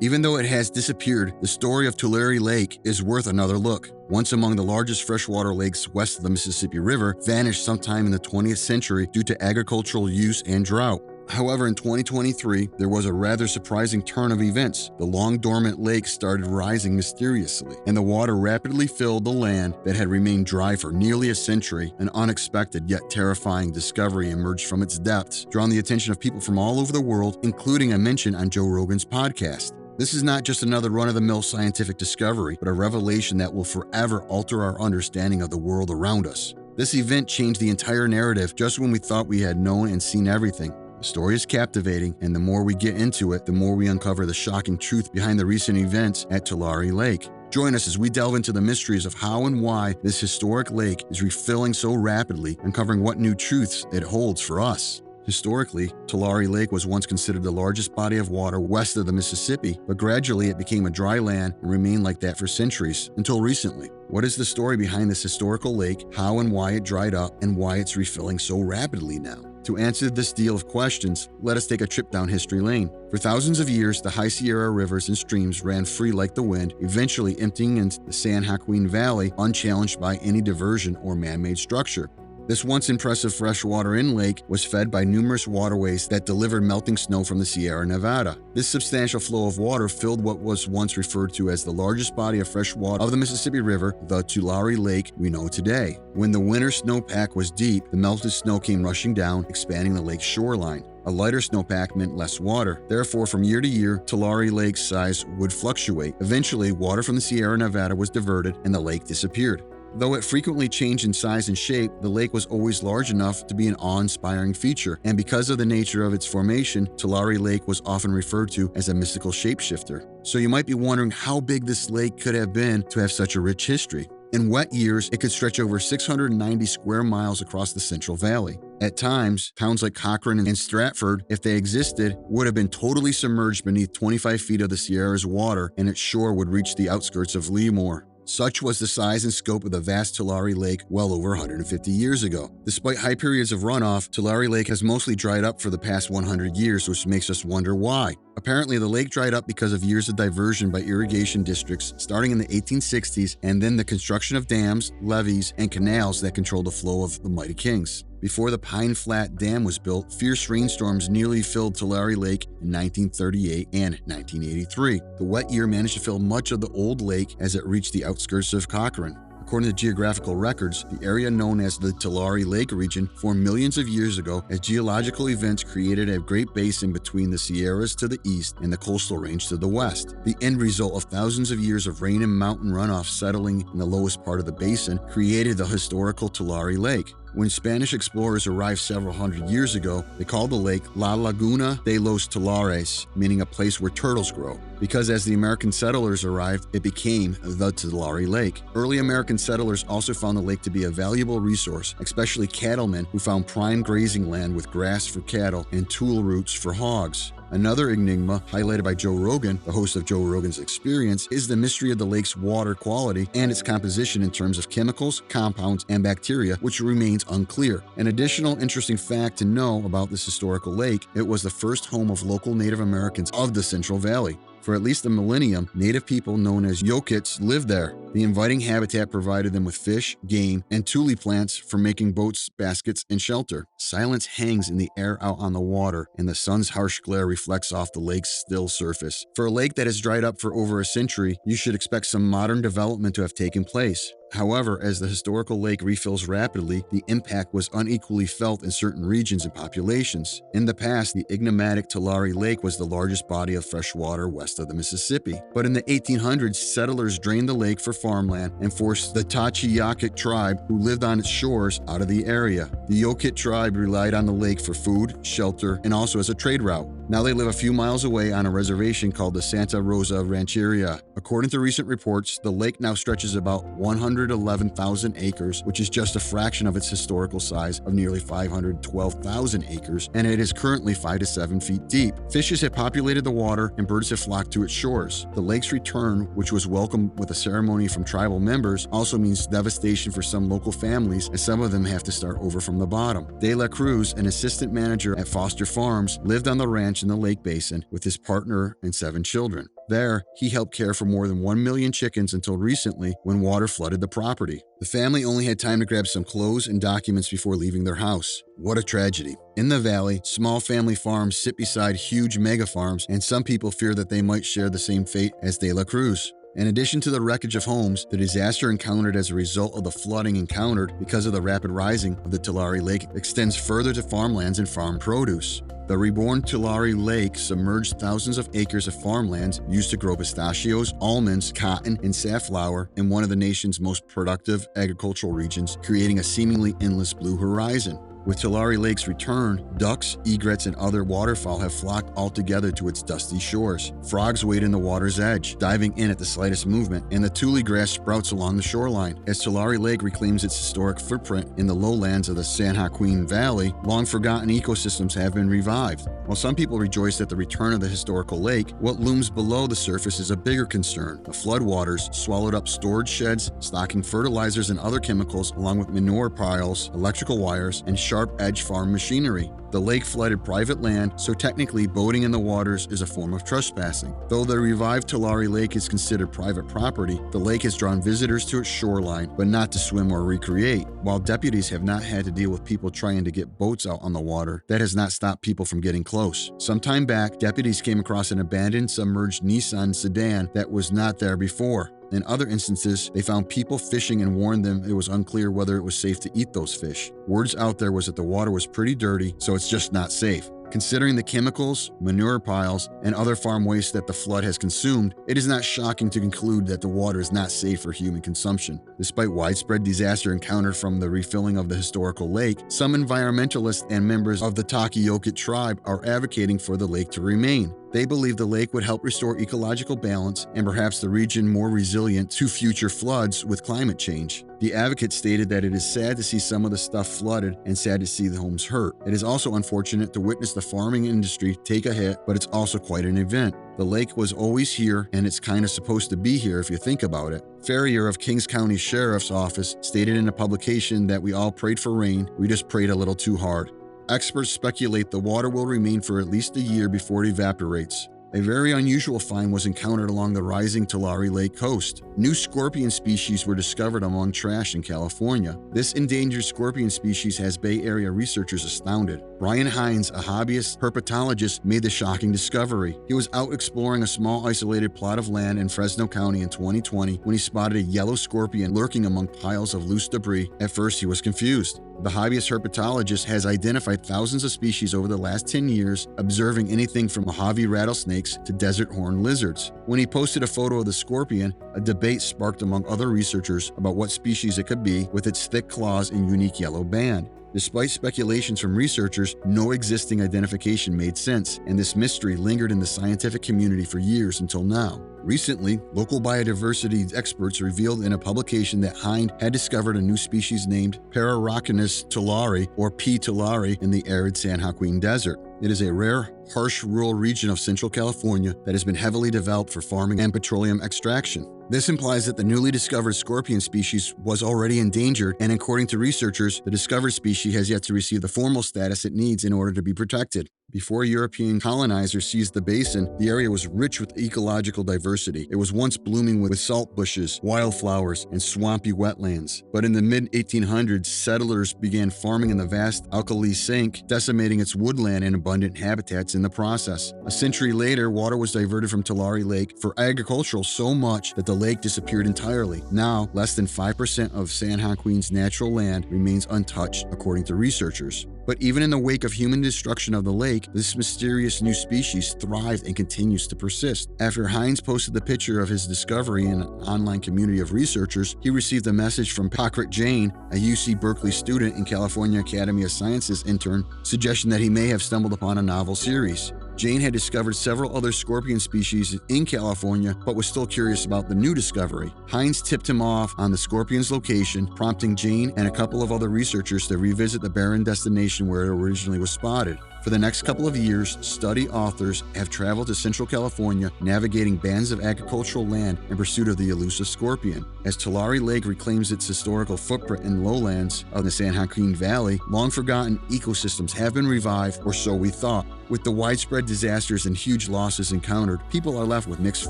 Even though it has disappeared, the story of Tulare Lake is worth another look. Once among the largest freshwater lakes west of the Mississippi River, vanished sometime in the 20th century due to agricultural use and drought. However, in 2023, there was a rather surprising turn of events. The long-dormant lake started rising mysteriously, and the water rapidly filled the land that had remained dry for nearly a century. An unexpected yet terrifying discovery emerged from its depths, drawing the attention of people from all over the world, including a mention on Joe Rogan's podcast. This is not just another run-of-the-mill scientific discovery, but a revelation that will forever alter our understanding of the world around us. This event changed the entire narrative just when we thought we had known and seen everything. The story is captivating, and the more we get into it, the more we uncover the shocking truth behind the recent events at Tulare Lake. Join us as we delve into the mysteries of how and why this historic lake is refilling so rapidly, uncovering what new truths it holds for us. Historically, Tulare Lake was once considered the largest body of water west of the Mississippi, but gradually it became a dry land and remained like that for centuries, until recently. What is the story behind this historical lake, how and why it dried up, and why it's refilling so rapidly now? To answer this deal of questions, let us take a trip down history lane. For thousands of years, the High Sierra rivers and streams ran free like the wind, eventually emptying into the San Joaquin Valley unchallenged by any diversion or man-made structure. This once impressive freshwater inlake was fed by numerous waterways that delivered melting snow from the Sierra Nevada. This substantial flow of water filled what was once referred to as the largest body of fresh water of the Mississippi River, the Tulare Lake we know today. When the winter snowpack was deep, the melted snow came rushing down, expanding the lake's shoreline. A lighter snowpack meant less water. Therefore, from year to year, Tulare Lake's size would fluctuate. Eventually, water from the Sierra Nevada was diverted and the lake disappeared. Though it frequently changed in size and shape, the lake was always large enough to be an awe-inspiring feature, and because of the nature of its formation, Tulare Lake was often referred to as a mystical shapeshifter. So you might be wondering how big this lake could have been to have such a rich history. In wet years, it could stretch over 690 square miles across the Central Valley. At times, towns like Cochrane and Stratford, if they existed, would have been totally submerged beneath 25 feet of the Sierra's water, and its shore would reach the outskirts of Lemoore. Such was the size and scope of the vast Tulare Lake well over 150 years ago. Despite high periods of runoff, Tulare Lake has mostly dried up for the past 100 years, which makes us wonder why. Apparently, the lake dried up because of years of diversion by irrigation districts starting in the 1860s, and then the construction of dams, levees, and canals that controlled the flow of the mighty Kings. Before the Pine Flat Dam was built, fierce rainstorms nearly filled Tulare Lake in 1938 and 1983. The wet year managed to fill much of the old lake as it reached the outskirts of Cochrane. According to geographical records, the area known as the Tulare Lake region formed millions of years ago as geological events created a great basin between the Sierras to the east and the coastal range to the west. The end result of thousands of years of rain and mountain runoff settling in the lowest part of the basin created the historical Tulare Lake. When Spanish explorers arrived several hundred years ago, they called the lake La Laguna de los Tulares, meaning a place where turtles grow. Because as the American settlers arrived, it became the Tulare Lake. Early American settlers also found the lake to be a valuable resource, especially cattlemen who found prime grazing land with grass for cattle and tool roots for hogs. Another enigma, highlighted by Joe Rogan, the host of Joe Rogan's Experience, is the mystery of the lake's water quality and its composition in terms of chemicals, compounds, and bacteria, which remains unclear. An additional interesting fact to know about this historical lake, it was the first home of local Native Americans of the Central Valley. For at least a millennium, native people known as Yokits lived there. The inviting habitat provided them with fish, game, and tule plants for making boats, baskets, and shelter. Silence hangs in the air out on the water, and the sun's harsh glare reflects off the lake's still surface. For a lake that has dried up for over a century, you should expect some modern development to have taken place. However, as the historical lake refills rapidly, the impact was unequally felt in certain regions and populations. In the past, the enigmatic Tulare Lake was the largest body of fresh water west of the Mississippi. But in the 1800s, settlers drained the lake for farmland and forced the Tachiyakic tribe, who lived on its shores, out of the area. The Yokit tribe relied on the lake for food, shelter, and also as a trade route. Now they live a few miles away on a reservation called the Santa Rosa Rancheria. According to recent reports, the lake now stretches about 111,000 acres, which is just a fraction of its historical size of nearly 512,000 acres, and it is currently 5 to 7 feet deep. Fishes have populated the water and birds have flocked to its shores. The lake's return, which was welcomed with a ceremony from tribal members, also means devastation for some local families, as some of them have to start over from the bottom. De La Cruz, an assistant manager at Foster Farms, lived on the ranch ranch in the lake basin with his partner and 7 children. There, he helped care for more than 1 million chickens until recently when water flooded the property. The family only had time to grab some clothes and documents before leaving their house. What a tragedy. In the valley, small family farms sit beside huge mega farms, and some people fear that they might share the same fate as De La Cruz. In addition to the wreckage of homes, the disaster encountered as a result of the flooding encountered because of the rapid rising of the Tulare Lake extends further to farmlands and farm produce. The reborn Tulare Lake submerged thousands of acres of farmlands used to grow pistachios, almonds, cotton, and safflower in one of the nation's most productive agricultural regions, creating a seemingly endless blue horizon. With Tulare Lake's return, ducks, egrets, and other waterfowl have flocked altogether to its dusty shores. Frogs wade in the water's edge, diving in at the slightest movement, and the tule grass sprouts along the shoreline. As Tulare Lake reclaims its historic footprint in the lowlands of the San Joaquin Valley, long-forgotten ecosystems have been revived. While some people rejoice at the return of the historical lake, what looms below the surface is a bigger concern. The floodwaters swallowed up storage sheds, stocking fertilizers and other chemicals, along with manure piles, electrical wires, and sharp-edged farm machinery. The lake flooded private land, so technically boating in the waters is a form of trespassing. Though the revived Tulare Lake is considered private property, the lake has drawn visitors to its shoreline, but not to swim or recreate. While deputies have not had to deal with people trying to get boats out on the water, that has not stopped people from getting close. Some time back, deputies came across an abandoned submerged Nissan sedan that was not there before. In other instances, they found people fishing and warned them it was unclear whether it was safe to eat those fish. Words out there was that the water was pretty dirty, so it's just not safe. Considering the chemicals, manure piles, and other farm waste that the flood has consumed, it is not shocking to conclude that the water is not safe for human consumption. Despite widespread disaster encountered from the refilling of the historical lake, some environmentalists and members of the Takiyokit tribe are advocating for the lake to remain. They believe the lake would help restore ecological balance and perhaps the region more resilient to future floods with climate change. The advocate stated that it is sad to see some of the stuff flooded and sad to see the homes hurt. It is also unfortunate to witness the farming industry take a hit, but it's also quite an event. The lake was always here, and it's kind of supposed to be here if you think about it. Ferrier of Kings County Sheriff's Office stated in a publication that we all prayed for rain, we just prayed a little too hard. Experts speculate the water will remain for at least a year before it evaporates. A very unusual find was encountered along the rising Tulare Lake coast. New scorpion species were discovered among trash in California. This endangered scorpion species has Bay Area researchers astounded. Brian Hines, a hobbyist herpetologist, made the shocking discovery. He was out exploring a small isolated plot of land in Fresno County in 2020 when he spotted a yellow scorpion lurking among piles of loose debris. At first, he was confused. The hobbyist herpetologist has identified thousands of species over the last 10 years, observing anything from Mojave rattlesnakes to desert horned lizards. When he posted a photo of the scorpion, a debate sparked among other researchers about what species it could be with its thick claws and unique yellow band. Despite speculations from researchers, no existing identification made sense, and this mystery lingered in the scientific community for years until now. Recently, local biodiversity experts revealed in a publication that Hind had discovered a new species named Pararachnis tulare, or P. tulare, in the arid San Joaquin Desert. It is a rare, harsh rural region of Central California that has been heavily developed for farming and petroleum extraction. This implies that the newly discovered scorpion species was already endangered, and according to researchers, the discovered species has yet to receive the formal status it needs in order to be protected. Before European colonizers seized the basin, the area was rich with ecological diversity. It was once blooming with salt bushes, wildflowers, and swampy wetlands. But in the mid-1800s, settlers began farming in the vast alkali sink, decimating its woodland and abundant habitats in the process. A century later, water was diverted from Tulare Lake for agricultural so much that the lake disappeared entirely. Now, less than 5% of San Joaquin's natural land remains untouched, according to researchers. But even in the wake of human destruction of the lake, this mysterious new species thrived and continues to persist. After Hines posted the picture of his discovery in an online community of researchers, he received a message from Pakrit Jain, a UC Berkeley student and California Academy of Sciences intern, suggesting that he may have stumbled upon a novel series. Jane had discovered several other scorpion species in California, but was still curious about the new discovery. Hines tipped him off on the scorpion's location, prompting Jane and a couple of other researchers to revisit the barren destination where it originally was spotted. For the next couple of years, study authors have traveled to Central California, navigating bands of agricultural land in pursuit of the elusive scorpion. As Tulare Lake reclaims its historical footprint in lowlands of the San Joaquin Valley, long-forgotten ecosystems have been revived, or so we thought. With the widespread disasters and huge losses encountered, people are left with mixed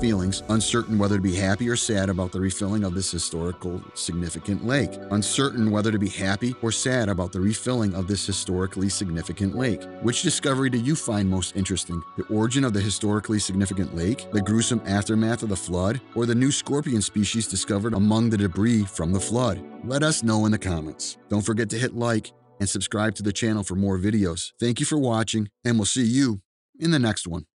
feelings, uncertain whether to be happy or sad about the refilling of this historical significant lake. Uncertain whether to be happy or sad about the refilling of this historically significant lake. Which discovery do you find most interesting? The origin of the historically significant lake, the gruesome aftermath of the flood, or the new scorpion species discovered among the debris from the flood? Let us know in the comments. Don't forget to hit like and subscribe to the channel for more videos. Thank you for watching, and we'll see you in the next one.